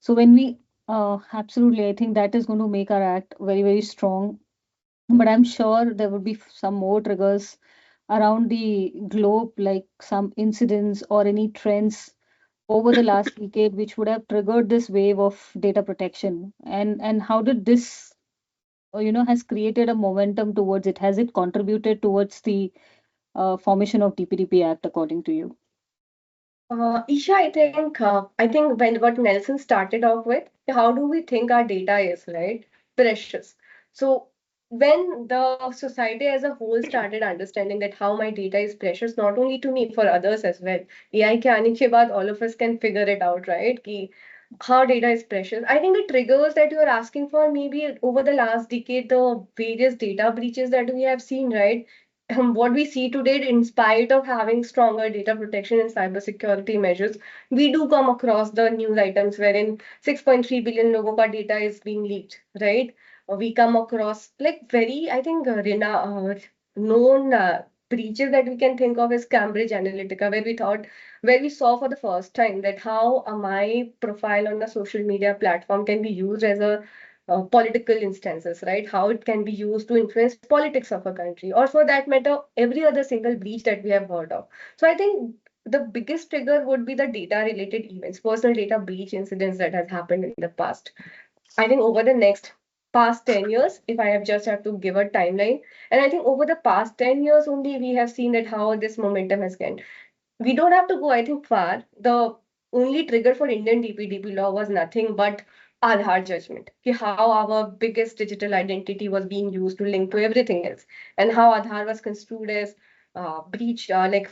So when we absolutely, I think that is going to make our act very, very strong. But I'm sure there would be some more triggers around the globe, like some incidents or any trends over the last decade, which would have triggered this wave of data protection. And how did this, has created a momentum towards it? Has it contributed towards the formation of DPDP Act, according to you? Isha, I think when what Nelson started off with, how do we think our data is, right? Precious. So when the society as a whole started understanding that how my data is precious, not only to me, for others as well. AI के आने के बाद all of us can figure it out, right? कि how data is precious. I think the triggers that you are asking for, maybe over the last decade, the various data breaches that we have seen, right? What we see today, in spite of having stronger data protection and cybersecurity measures, we do come across the news items wherein 6.3 billion logo ka data is being leaked, right? We come across like very, I think, known breaches that we can think of as Cambridge Analytica, where we saw for the first time that how my profile on a social media platform can be used as a political instances, right? How it can be used to influence politics of a country, or for that matter, every other single breach that we have heard of. So I think the biggest trigger would be the data related events, personal data breach incidents that has happened in the past. I think over the next past 10 years, if I have to give a timeline, and I think over the past 10 years only, we have seen that how this momentum has gained. We don't have to go, I think, far. The only trigger for Indian DPDP law was nothing but Aadhaar judgment. How our biggest digital identity was being used to link to everything else, and how Aadhaar was construed as breach, like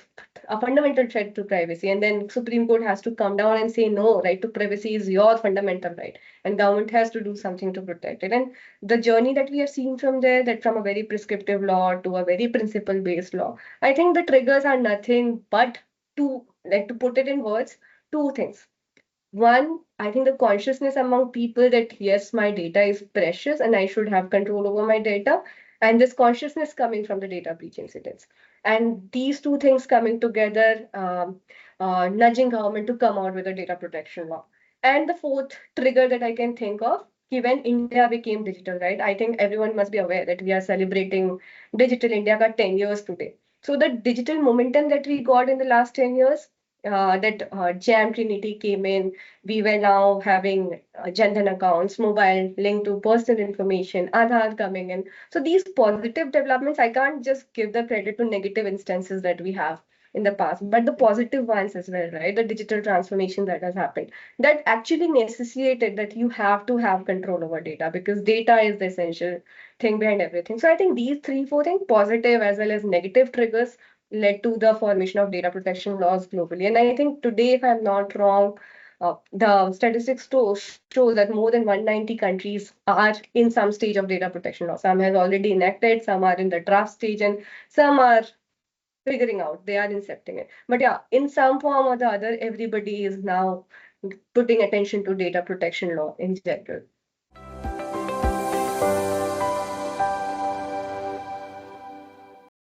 a fundamental threat to privacy. And then Supreme Court has to come down and say, no, right to privacy is your fundamental right, and government has to do something to protect it. And the journey that we have seen from there, that from a very prescriptive law to a very principle-based law, I think the triggers are nothing but to put it in words, two things. One, I think the consciousness among people that yes, my data is precious and I should have control over my data, and this consciousness coming from the data breach incidents. And these two things coming together, nudging government to come out with a data protection law. And the fourth trigger that I can think of, when India became digital, right? I think everyone must be aware that we are celebrating Digital India ka 10 years today. So the digital momentum that we got in the last 10 years, that Jam Trinity came in, we were now having Jandhan accounts, mobile linked to personal information, Aadhaar coming in. So these positive developments, I can't just give the credit to negative instances that we have in the past, but the positive ones as well, right? The digital transformation that has happened, that actually necessitated that you have to have control over data, because data is the essential thing behind everything. So I think these three, four things, positive as well as negative triggers, led to the formation of data protection laws globally. And I think today, if I'm not wrong, the statistics show that more than 190 countries are in some stage of data protection law. Some have already enacted, some are in the draft stage, and some are figuring out, they are incepting it. But yeah, in some form or the other, everybody is now putting attention to data protection law in general.